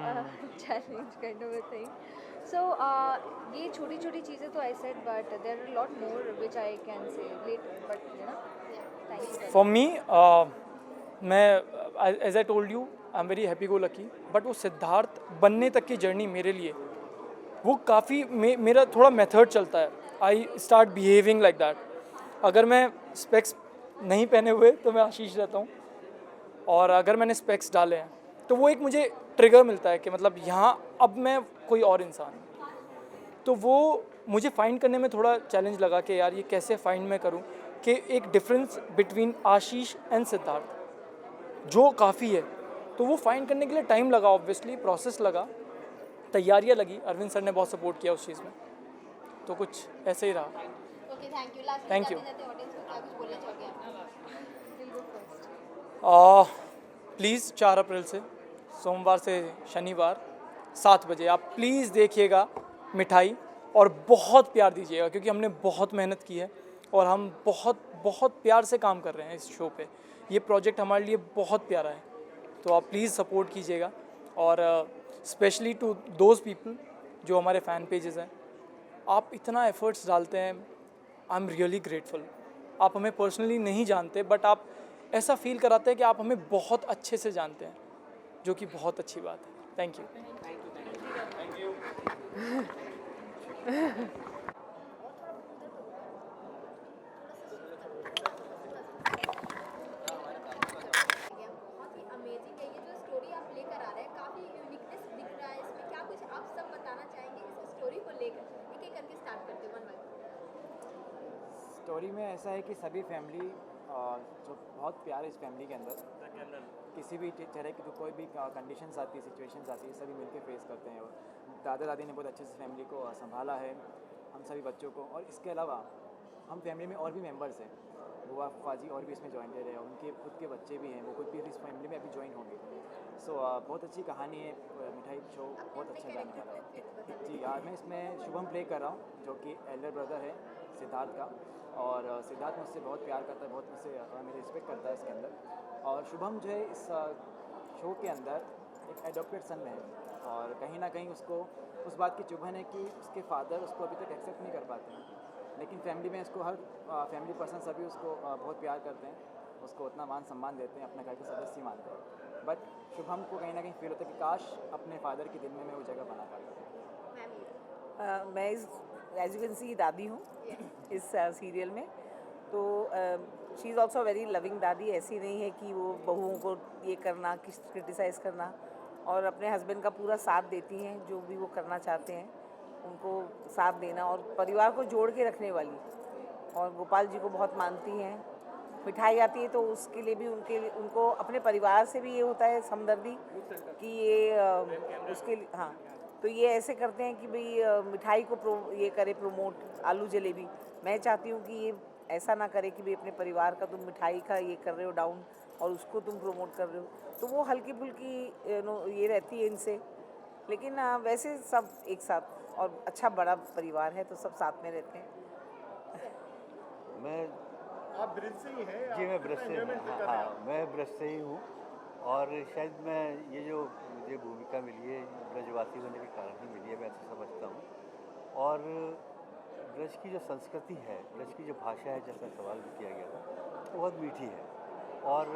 [SPEAKER 3] challenge kind of a thing. So ये छोटी छोटी चीज़ें तो I said, but there are lot more which I can say later, but
[SPEAKER 6] for me, मैं as I told you, I am very happy go lucky, but वो सिद्धार्थ बनने तक की जर्नी मेरे लिए वो काफ़ी मेरा थोड़ा मेथड चलता है। I start behaving like that. अगर मैं स्पेक्स नहीं पहने हुए तो मैं आशीष रहता हूँ, और अगर मैंने स्पेक्स डाले हैं तो वो एक मुझे ट्रिगर मिलता है कि मतलब यहाँ अब मैं कोई और इंसान हूँ। तो वो मुझे फाइंड करने में थोड़ा चैलेंज लगा कि यार ये कैसे फाइंड मैं करूँ कि एक difference between Ashish and Siddharth जो काफ़ी है। तो वो फाइंड करने के लिए टाइम लगा, ऑब्वियसली प्रोसेस लगा, तैयारियां लगी। अरविंद सर ने बहुत सपोर्ट किया उस चीज़ में।
[SPEAKER 13] तो कुछ ऐसे ही रहा।
[SPEAKER 11] Okay, thank you. Last
[SPEAKER 13] Thank you.
[SPEAKER 11] जाते ऑडियंस को क्या कुछ बोलना चाहोगे आप?
[SPEAKER 13] प्लीज़ 4 अप्रैल से सोमवार से शनिवार 7 बजे आप प्लीज़ देखिएगा मिठाई, और बहुत प्यार दीजिएगा क्योंकि हमने बहुत मेहनत की है और हम बहुत बहुत प्यार से काम कर रहे हैं इस शो पे। ये प्रोजेक्ट हमारे लिए बहुत प्यारा है, तो आप प्लीज़ सपोर्ट कीजिएगा। और स्पेशली टू दोज़ पीपल जो हमारे फ़ैन पेजेस हैं, आप इतना एफर्ट्स डालते हैं, आई एम रियली ग्रेटफुल। आप हमें पर्सनली नहीं जानते बट आप ऐसा फील कराते हैं कि आप हमें बहुत अच्छे से जानते हैं, जो कि बहुत अच्छी बात है। Thank you.
[SPEAKER 11] बहुत ही अमेजिंग है ये जो स्टोरी आप लेकर आ रहे हैं, काफ़ी यूनिकनेस दिख रहा है इसमें। क्या कुछ आप सब बताना चाहेंगे इस स्टोरी को लेकर? एक एक करके स्टार्ट करते हैं, वन बाय।
[SPEAKER 14] स्टोरी में ऐसा है कि सभी फैमिली जो बहुत प्यार है इस फैमिली के अंदर, किसी भी तरह की तो कोई भी कंडीशंस आती है, सिचुएशंस आती है, सभी मिलकर फेस करते हैं। और दादा दादी ने बहुत अच्छे से फैमिली को संभाला है, हम सभी बच्चों को। और इसके अलावा हम फैमिली में और भी मेंबर्स हैं, बुआ फाजी और भी इसमें ज्वाइंटेड है, उनके खुद के बच्चे भी हैं, वो खुद भी इस फैमिली में अभी ज्वाइन होंगे। सो बहुत अच्छी कहानी है, मिठाई शो बहुत अच्छा जाने वाला है। जी मैं इसमें शुभम प्ले कर रहा हूँ, जो कि एल्डर ब्रदर है सिद्धार्थ का। और सिद्धार्थ मुझसे बहुत प्यार करता है, बहुत मुझसे मेरी रिस्पेक्ट करता है इसके अंदर। और शुभम जो है इस शो के अंदर एक एडॉप्टेड सन है, और कहीं ना कहीं उसको उस बात की चुभन है कि उसके फादर उसको अभी तक एक्सेप्ट नहीं कर पाते हैं। लेकिन फैमिली में इसको हर फैमिली पर्सन सभी उसको बहुत प्यार करते हैं, उसको उतना मान सम्मान देते हैं, अपने घर के सदस्य मानते हैं। बट शुभम को कहीं ना कहीं फील होता है कि काश अपने फादर के दिल में मैं वो जगह बना पाता।
[SPEAKER 15] मैं इस एज यू कैन सी दादी हूँ इस सीरियल में। तो she is also very loving दादी। ऐसी नहीं है कि वो बहुओं को ये करना, क्रिटिसाइज़ करना, और अपने हस्बैंड का पूरा साथ देती हैं, जो भी वो करना चाहते हैं उनको साथ देना, और परिवार को जोड़ के रखने वाली। और गोपाल जी को बहुत मानती हैं। मिठाई आती है तो उसके लिए भी उनको अपने परिवार से भी ये होता है हमदर्दी कि ये उसके लिए, हाँ, तो ये ऐसे करते हैं कि भाई मिठाई को ये करे प्रमोट, आलू जलेबी। मैं चाहती हूँ कि ये ऐसा ना करे कि भाई अपने परिवार का तुम मिठाई का ये कर रहे हो डाउन और उसको तुम प्रमोट कर रहे हो। तो वो हल्की फुल्की ये रहती है इनसे, लेकिन वैसे सब एक साथ, और अच्छा बड़ा परिवार है तो सब साथ में रहते हैं।
[SPEAKER 16] मैं
[SPEAKER 17] आप ब्रिज से ही हैं?
[SPEAKER 16] जी मैं ब्रिज से हूँ, हाँ मैं ब्रिज से ही हूँ। और शायद मैं ये जो मुझे भूमिका मिली है ब्रजवासी होने के कारण ही मिली है, मैं ऐसा समझता हूँ। और ब्रज की जो संस्कृति है, ब्रज की जो भाषा है, जैसा सवाल भी किया गया था, वो बहुत मीठी है। और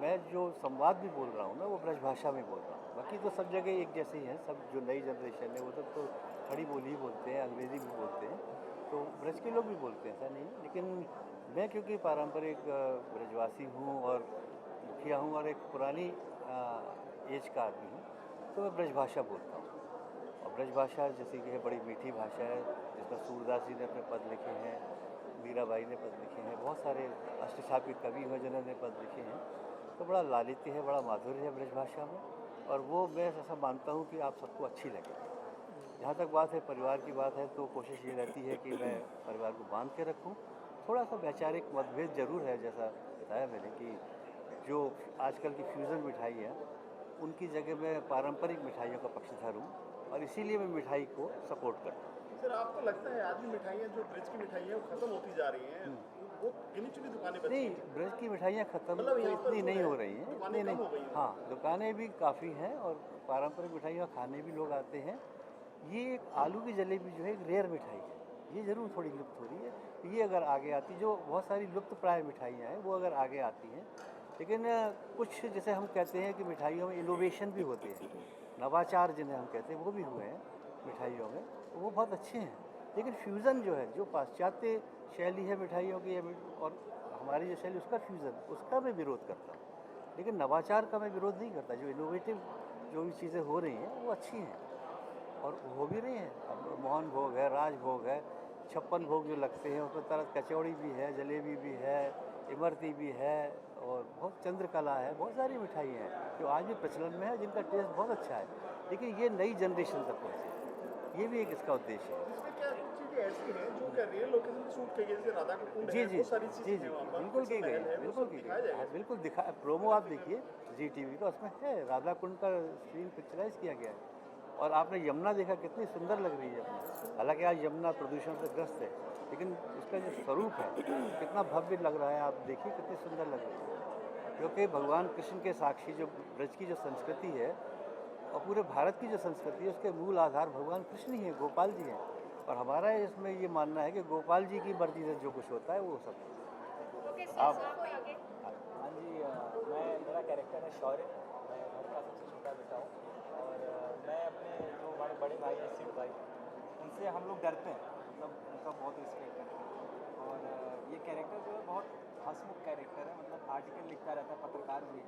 [SPEAKER 16] मैं जो संवाद भी बोल रहा हूँ ना, वो ब्रज भाषा में बोल रहा हूँ। बाकी तो सब जगह एक जैसे ही हैं, सब जो नई जनरेशन है वो तो खड़ी बोली ही बोलते हैं, अंग्रेज़ी भी बोलते हैं, तो ब्रज के लोग भी बोलते हैं, ऐसा नहीं। लेकिन मैं क्योंकि पारंपरिक ब्रजवासी हूँ और मुखिया हूँ और एक पुरानी एज का आदमी हूँ, तो मैं ब्रज भाषा बोलता हूँ। और ब्रज भाषा जैसे कि है, बड़ी मीठी भाषा है, जिसमें सूरदास जी ने अपने पद लिखे हैं, मीराबाई ने पद लिखे हैं, बहुत सारे अष्टछापी कवि हैं जिन्होंने पद लिखे हैं। तो बड़ा लालित्य है, बड़ा माधुर्य है ब्रज भाषा में, और वो मैं ऐसा मानता हूँ कि आप सबको अच्छी लगे। जहाँ तक बात है परिवार की बात है, तो कोशिश ये रहती है कि मैं परिवार को बांध के रखूँ। थोड़ा सा वैचारिक मतभेद जरूर है, जैसा बताया मैंने कि जो आजकल की फ्यूज़न मिठाई है, उनकी जगह मैं पारंपरिक मिठाइयों का पक्षधर हूँ, और इसीलिए मैं मिठाई को सपोर्ट करता हूँ।
[SPEAKER 17] सर आपको लगता है आज भी मिठाइयाँ जो ब्रिज की मिठाइयाँ वो खत्म होती जा रही हैं? वो गिनी चुनी दुकानें बची
[SPEAKER 16] नहीं,
[SPEAKER 17] हैं?
[SPEAKER 16] ब्रज की मिठाइयाँ खत्म
[SPEAKER 17] मतलब यहाँ पर
[SPEAKER 16] इतनी
[SPEAKER 17] जो
[SPEAKER 16] नहीं
[SPEAKER 17] है,
[SPEAKER 16] हो रही हैं,
[SPEAKER 17] दुकानें
[SPEAKER 16] इतनी
[SPEAKER 17] कम हो गई
[SPEAKER 16] नहीं।
[SPEAKER 17] हैं।
[SPEAKER 16] हाँ, दुकानें भी काफ़ी हैं और पारंपरिक मिठाइयाँ खाने भी लोग आते हैं। ये एक आलू की जलेबी जो है एक रेयर मिठाई है, ये ज़रूर थोड़ी लुप्त हो रही है। ये अगर आगे आती, जो बहुत सारी लुप्त प्राय मिठाइयाँ हैं वो अगर आगे आती हैं, लेकिन कुछ जैसे हम कहते हैं कि मिठाइयों में इनोवेशन भी होते हैं, नवाचार जिन्हें हम कहते हैं वो भी हुए हैं मिठाइयों में, तो वो बहुत अच्छे हैं। लेकिन फ्यूज़न जो है, जो पाश्चात्य शैली है मिठाइयों की और हमारी जो शैली, उसका फ्यूज़न, उसका मैं विरोध करता हूँ। लेकिन नवाचार का मैं विरोध नहीं करता। जो इनोवेटिव जो भी चीज़ें हो रही हैं वो अच्छी हैं और हो भी रही हैं। अब मोहन भोग है, राजभोग है, 56 भोग जो लगते हैं उसमें तरह कचौड़ी भी है, जलेबी भी है, इमरती भी है, और बहुत चंद्रकला है, बहुत सारी मिठाई हैं जो आज भी प्रचलन में है, जिनका टेस्ट बहुत अच्छा है। लेकिन ये नई जनरेशन तक पहुँचे। ये भी एक इसका उद्देश्य है।
[SPEAKER 17] इसमें क्या कुछ चीजें ऐसी हैं जो क्या रियल लोकेशन पे शूट की गई, जैसे राधा कुंड
[SPEAKER 16] जी
[SPEAKER 17] है,
[SPEAKER 16] जी
[SPEAKER 17] बहुत सारी
[SPEAKER 16] जी
[SPEAKER 17] चीजें
[SPEAKER 16] जी
[SPEAKER 17] हैं वहाँ पर,
[SPEAKER 16] बिल्कुल की गई
[SPEAKER 17] महल
[SPEAKER 16] है,
[SPEAKER 17] है, वो
[SPEAKER 16] बिल्कुल
[SPEAKER 17] सब
[SPEAKER 16] की
[SPEAKER 17] दिखाया
[SPEAKER 16] गई
[SPEAKER 17] जाएगा।
[SPEAKER 16] है, बिल्कुल दिखा प्रोमो आप देखिए जी टीवी का, उसमें है राधा कुंड का सीन पिक्चराइज किया गया है। और आपने यमुना देखा कितनी सुंदर लग रही है यमुना। हालांकि आज यमुना प्रदूषण से ग्रस्त है, लेकिन उसका जो स्वरूप है कितना भव्य लग रहा है, आप देखिए कितनी सुंदर लग रही है। क्योंकि भगवान कृष्ण के साक्षी जो ब्रज की जो संस्कृति है और पूरे भारत की जो संस्कृति है, उसके मूल आधार भगवान कृष्ण ही है, गोपाल जी हैं। और हमारा इसमें ये मानना है कि गोपाल जी की मर्जी से जो कुछ होता है वो सब आप
[SPEAKER 14] हाँ जी, मैं मेरा कैरेक्टर है शौर्य, मैं घर का सबसे छोटा बेटा हूँ और मैं अपने जो हमारे बड़े भाई हैं सिड भाई, उनसे हम लोग डरते हैं, मतलब उनका बहुत रिस्पेक्ट करते हैं। और ये कैरेक्टर जो है बहुत हंसमुख कैरेक्टर है, मतलब आर्टिकल लिखता रहता है, पत्रकार भी है,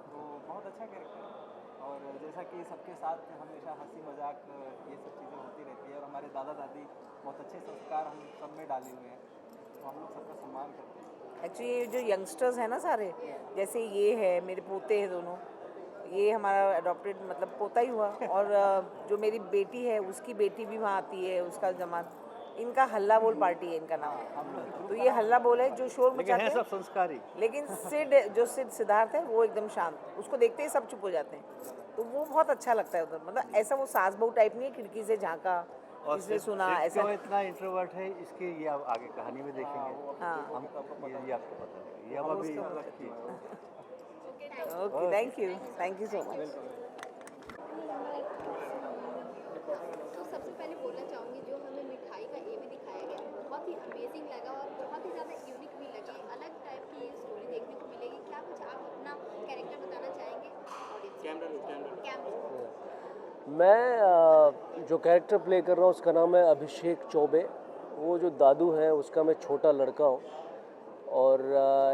[SPEAKER 14] तो बहुत अच्छा कैरेक्टर है। और जैसा कि सबके साथ हमेशा हंसी मजाक ये सब चीज़ें होती रहती है और हमारे दादा दादी बहुत अच्छे संस्कार हम सब में डाले हुए हैं, तो हम लोग सबका सम्मान करते हैं।
[SPEAKER 15] एक्चुअली ये जो यंगस्टर्स हैं ना सारे, जैसे ये है मेरे पोते हैं दोनों, ये हमारा अडॉप्टेड मतलब पोता ही हुआ, और जो मेरी बेटी है उसकी बेटी भी वहाँ आती है, उसका जमात, इनका हल्ला बोल पार्टी है इनका नाम। तो ये हल्ला बोल है जो शोर
[SPEAKER 16] लेकिन
[SPEAKER 15] मचाते
[SPEAKER 16] है
[SPEAKER 15] हैं,
[SPEAKER 16] सब संस्कारी।
[SPEAKER 15] लेकिन सिद्धार्थ है वो एकदम शांत, उसको देखते ही सब चुप हो जाते हैं, तो वो बहुत अच्छा लगता है उधर। मतलब ऐसा वो सास बहू टाइप नहीं है, खिड़की से झांका,
[SPEAKER 16] और
[SPEAKER 15] इसने सुना
[SPEAKER 16] सिर्फ
[SPEAKER 15] ऐसा।
[SPEAKER 16] क्यों इतना इंट्रोवर्ट है, इसके ये आप आगे कहानी में देखेंगे।
[SPEAKER 15] हाँ।
[SPEAKER 16] हम ये आपको पता है, ये हम अभी रखिए।
[SPEAKER 15] Okay, thank you so much.
[SPEAKER 11] तो सबसे पहले बोलना चाहूँगी, जो हमें मिठाई का ये भी दिखाया गया बहुत ही अमेजिंग लगा और बहुत ही ज़्यादा यूनिक भी लगी, अलग टाइप की स्टोरी देखने को मिलेगी। क्या कुछ आप अपना कैरेक्टर बताना चाहेंगे
[SPEAKER 18] मैं जो कैरेक्टर प्ले कर रहा हूँ उसका नाम है अभिषेक चौबे। वो जो दादू हैं उसका मैं छोटा लड़का हूँ और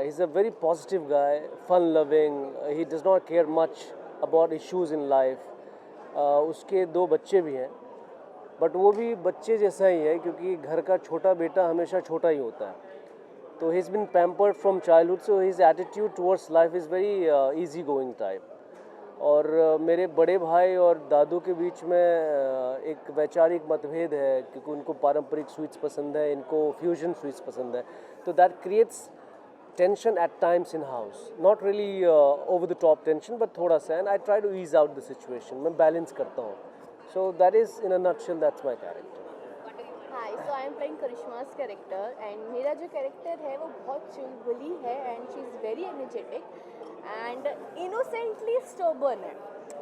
[SPEAKER 18] he is a very positive guy, fun loving, he does not care much about issues in life. उसके 2 बच्चे भी हैं, बट वो भी बच्चे जैसा ही है क्योंकि घर का छोटा बेटा हमेशा छोटा ही होता है। तो he is been pampered from childhood, so his attitude towards life is very easy going type. और मेरे बड़े भाई और दादू के बीच में एक वैचारिक मतभेद है क्योंकि उनको पारंपरिक स्वीट्स पसंद है, इनको फ्यूजन स्वीट्स पसंद है, तो that creates tension at times in house, not really over the top tension but थोड़ा सा, and I try to ease out the situation, मैं बैलेंस करता हूँ। So that is in a nutshell that's my character.
[SPEAKER 11] Hi, so I am playing Karishma's character and मेरा जो character है वो बहुत चुलबुली है and she is very energetic and innocently stubborn है,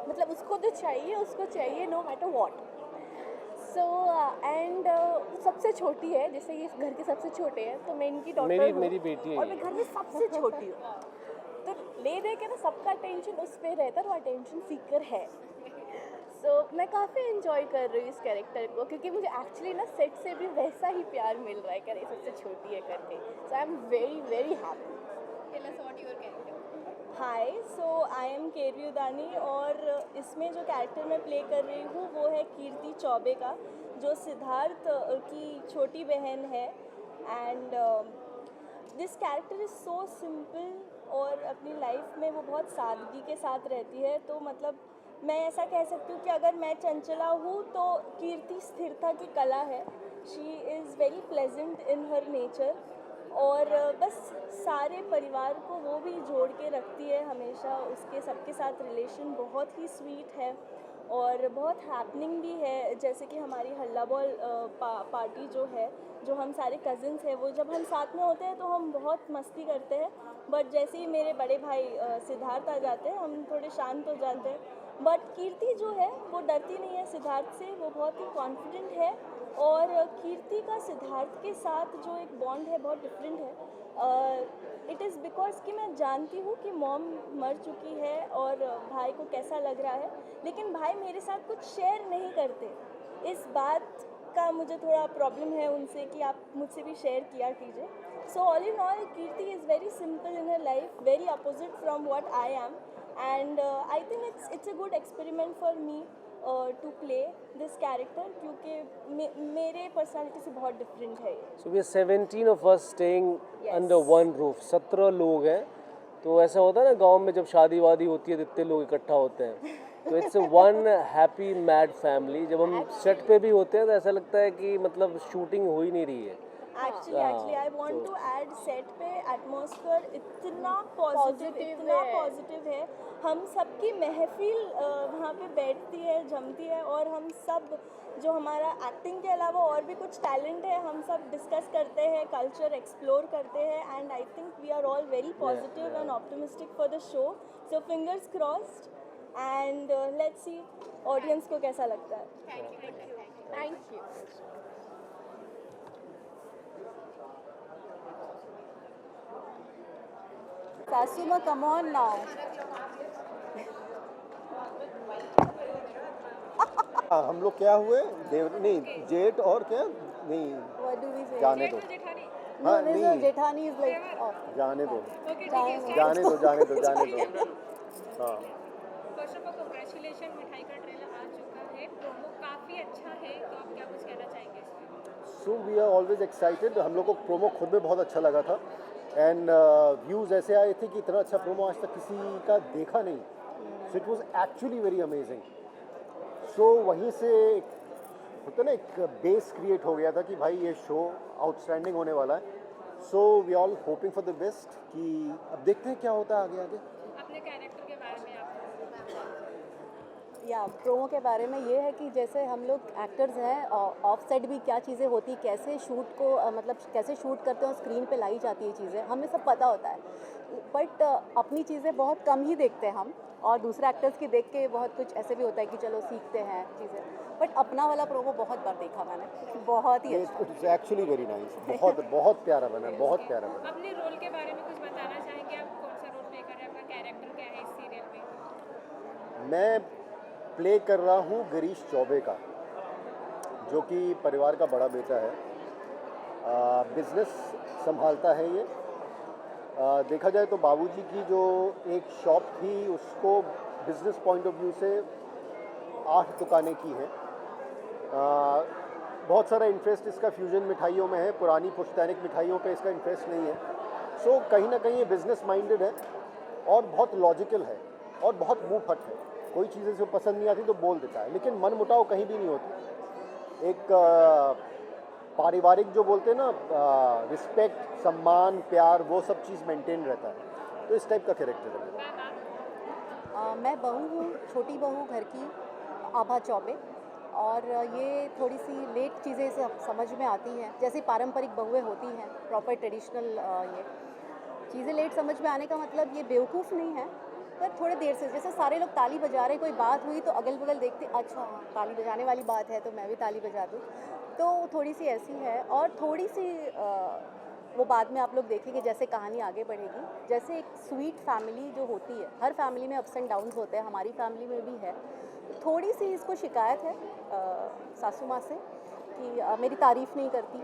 [SPEAKER 11] मतलब उसको जो चाहिए उसको चाहिए no matter what. So and सबसे छोटी है, जैसे ये घर के सबसे छोटे हैं, तो मैं इनकी डॉटर हूँ
[SPEAKER 18] मेरी बेटी है
[SPEAKER 11] और मैं घर में सबसे छोटी हूँ, तो ले दे के ना सबका अटेंशन उस पर रहता है, वो अटेंशन सीकर है। सो मैं काफ़ी इन्जॉय कर रही हूँ इस कैरेक्टर को क्योंकि मुझे एक्चुअली ना सेट से भी वैसा ही प्यार मिल रहा है कि ये सबसे छोटी है करके, so I am very very happy.
[SPEAKER 19] Hi, so I am Kervi Udani और इसमें जो कैरेक्टर मैं प्ले कर रही हूँ वो है कीर्ति चौबे का, जो सिद्धार्थ की छोटी बहन है। And this character is so simple और अपनी लाइफ में वो बहुत सादगी के साथ रहती है, तो मतलब मैं ऐसा कह सकती हूँ कि अगर मैं चंचला हूँ तो कीर्ति स्थिरता की कला है। She is very pleasant in her nature और बस सारे परिवार को वो भी जोड़ के रखती है हमेशा, उसके सबके साथ रिलेशन बहुत ही स्वीट है और बहुत हैपनिंग भी है। जैसे कि हमारी हल्ला बॉल पार्टी जो है, जो हम सारे कज़िन्स हैं, वो जब हम साथ में होते हैं तो हम बहुत मस्ती करते हैं, बट जैसे ही मेरे बड़े भाई सिद्धार्थ आ जाते हैं हम थोड़े शांत हो जाते हैं। बट कीर्ति जो है वो डरती नहीं है सिद्धार्थ से, वो बहुत ही कॉन्फिडेंट है और कीर्ति का सिद्धार्थ के साथ जो एक बॉन्ड है बहुत डिफरेंट है। इट इज़ बिकॉज कि मैं जानती हूँ कि मॉम मर चुकी है और भाई को कैसा लग रहा है, लेकिन भाई मेरे साथ कुछ शेयर नहीं करते। इस बात का मुझे थोड़ा प्रॉब्लम है उनसे कि आप मुझसे भी शेयर किया कीजिए। So all in all Kirti is very simple in her life, very opposite from what I am, and I think it's a good experiment for me to play this character क्योंकि मेरे पर्सनालिटी से बहुत different है।
[SPEAKER 18] So we are 17 of us staying under one roof, 17 लोग हैं। तो ऐसा होता है ना गांव में जब शादी वादी होती है तो इतने लोग इकट्ठा होते हैं, तो it's one happy mad family. जब हम सेट पे भी होते हैं तो ऐसा लगता है कि मतलब शूटिंग हो ही नहीं रही है।
[SPEAKER 19] Actually I want to add, set पे एटमॉस्फेयर इतना पॉजिटिव है। हम सबकी महफिल वहाँ पे बैठती है, जमती है, और हम सब जो हमारा एक्टिंग के अलावा और भी कुछ टैलेंट है हम सब डिस्कस करते हैं, कल्चर एक्सप्लोर करते हैं, and I think we are all very positive and optimistic for the show. So fingers crossed and let's see audience को कैसा लगता है।
[SPEAKER 11] Thank you.
[SPEAKER 20] Sasuma, come on now.
[SPEAKER 21] हम लोग क्या हुए नहीं जेठ और क्या नहीं
[SPEAKER 20] What do we say?
[SPEAKER 21] जाने दो
[SPEAKER 20] No,
[SPEAKER 21] हाँ
[SPEAKER 20] this is
[SPEAKER 21] नहीं
[SPEAKER 20] Jethani is like off.
[SPEAKER 21] जाने दो
[SPEAKER 20] Time.
[SPEAKER 21] जाने दो हाँ
[SPEAKER 22] फर्स्ट ऑफ ऑल कांग्रेचुलेशन, मिठाई का ट्रेलर आ चुका है, प्रोमो काफ़ी अच्छा है, तो आप क्या कुछ कहना चाहेंगे इसमें?
[SPEAKER 21] So we are always excited. हम लोग को प्रोमो खुद में बहुत अच्छा लगा था एंड व्यूज़ ऐसे आए थे कि इतना अच्छा प्रोमो आज तक किसी का देखा नहीं। So it was actually very amazing. So वहीं से होता ना एक बेस क्रिएट हो गया था कि भाई ये शो आउटस्टैंडिंग होने वाला है। So we all hoping for the best कि अब देखते हैं क्या होता है आगे आगे।
[SPEAKER 22] अपने कैरेक्टर के बारे में आप
[SPEAKER 20] या प्रोमो के बारे में ये है कि जैसे हम लोग एक्टर्स हैं, ऑफ सेट भी क्या चीज़ें होती, कैसे शूट को मतलब कैसे शूट करते हैं और स्क्रीन पे लाई जाती है चीज़ें, हमें सब पता होता है, बट अपनी चीज़ें बहुत कम ही देखते हैं हम, और दूसरे एक्टर्स की देख के बहुत कुछ ऐसे भी होता है कि चलो सीखते हैं चीज़ें, बट अपना वाला प्रोमो बहुत बार देखा मैंने, बहुत ही अच्छा।
[SPEAKER 21] इट्स एक्चुअली वेरी नाइस, बहुत बहुत प्यारा बना, बहुत प्यारा बना।
[SPEAKER 22] अपने रोल के बारे में कुछ बताना चाहेंगे? आप कौन सा रोल प्ले कर रहे हैं? आपका कैरेक्टर क्या है इस सीरियल में?
[SPEAKER 21] मैं प्ले कर रहा हूँ गिरीश चौबे का, जो कि परिवार का बड़ा बेटा है, बिजनेस संभालता है ये। देखा जाए तो बाबूजी की जो एक शॉप थी उसको बिजनेस पॉइंट ऑफ व्यू से 8 दुकानें की हैं। बहुत सारा इंटरेस्ट इसका फ्यूजन मिठाइयों में है, पुरानी पुश्तैनिक मिठाइयों पे इसका इंटरेस्ट नहीं है। सो कहीं ना कहीं ये बिजनेस माइंडेड है और बहुत लॉजिकल है और बहुत मुँह फट है। कोई चीज़ इसे पसंद नहीं आती तो बोल देता है, लेकिन मन मुटाव कहीं भी नहीं होती। एक पारिवारिक जो बोलते हैं ना रिस्पेक्ट, सम्मान, प्यार, वो सब चीज़ मेंटेन रहता है। तो इस टाइप का कैरेक्टर है मेरा।
[SPEAKER 20] मैं बहू हूँ, छोटी बहू घर की, आभा चौबे, और ये थोड़ी सी लेट चीज़ें इसे समझ में आती हैं, जैसे पारंपरिक बहुएं होती हैं, प्रॉपर ट्रेडिशनल ये चीज़ें लेट समझ में आने का मतलब ये बेवकूफ़ नहीं है, पर थोड़े देर से, जैसे सारे लोग ताली बजा रहे, कोई बात हुई तो अगल बगल देखते, अच्छा ताली बजाने वाली बात है तो मैं भी ताली बजा दूँ, तो थोड़ी सी ऐसी है। और थोड़ी सी वो बाद में आप लोग देखेंगे जैसे कहानी आगे बढ़ेगी, जैसे एक स्वीट फैमिली जो होती है, हर फैमिली में अप्स एंड डाउन्स होते हैं, हमारी फैमिली में भी है। थोड़ी सी इसको शिकायत है सासू माँ से कि मेरी तारीफ़ नहीं करती,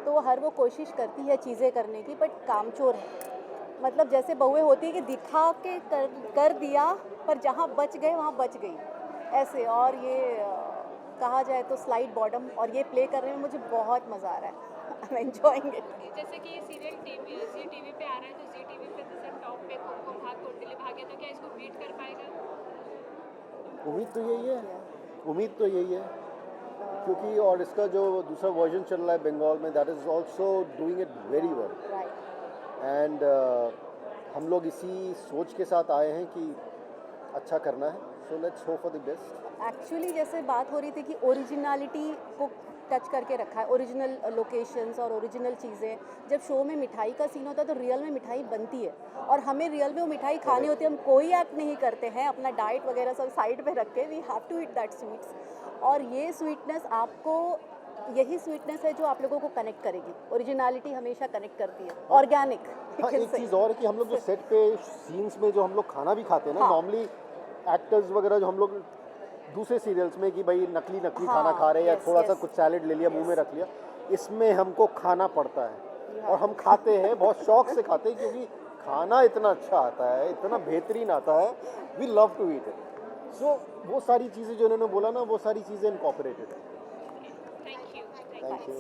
[SPEAKER 20] तो हर वो कोशिश करती है चीज़ें करने की, बट कामचोर है। मतलब जैसे बहुएं होती है कि दिखा के कर दिया, पर जहाँ बच गए वहाँ बच गई ऐसे। और ये कहा जाए तो स्लाइड बॉटम, और ये प्ले करने में मुझे बहुत मज़ा आ रहा है। I am enjoying it.
[SPEAKER 22] जैसे कि ये सीरियल जी टीवी पे आ रहा है, तो जी टीवी पे जैसे टॉप पे कुमकुम भाग कोटिले भाग्य, तो क्या इसको बीट कर पाएगा?
[SPEAKER 21] उम्मीद तो यही है, उम्मीद तो यही है, क्योंकि और इसका जो दूसरा वर्जन चल रहा है बंगाल में, that is also doing it very well. And हम लोग इसी सोच के साथ आए हैं कि अच्छा करना है, so let's hope for the best.
[SPEAKER 20] Actually जैसे बात हो रही थी कि ओरिजिनलिटी को टच करके रखा है, ओरिजिनल लोकेशंस और ओरिजिनल चीज़ें। जब शो में मिठाई का सीन होता है तो रियल में मिठाई बनती है, और हमें रियल में वो मिठाई खानी होती है। हम कोई एक्ट नहीं करते हैं, अपना डाइट वगैरह सब साइड पे रख के we have to eat that sweets, और ये स्वीटनेस आपको, यही स्वीटनेस है जो आप लोगों को कनेक्ट करेगी। ओरिजिनलिटी हमेशा कनेक्ट करती है, ऑर्गेनिक।
[SPEAKER 21] हाँ, एक चीज़ और है कि हम लोग जो सेट पे सीन्स में जो हम लोग खाना भी खाते हैं ना, नॉर्मली एक्टर्स वगैरह जो हम लोग दूसरे सीरियल्स में कि भाई नकली खाना खा रहे हैं, या थोड़ा सा कुछ सैलेड ले लिया, मुंह में रख लिया, इसमें हमको खाना पड़ता है और हम खाते हैं, बहुत शौक से खाते हैं, क्योंकि खाना इतना अच्छा आता है, इतना बेहतरीन आता है, we love to eat it. So वो सारी चीज़ें जो इन्होंने बोला ना, वो सारी चीज़ें इनकॉर्पोरेटेड है।
[SPEAKER 22] Thank you.
[SPEAKER 21] Thank you.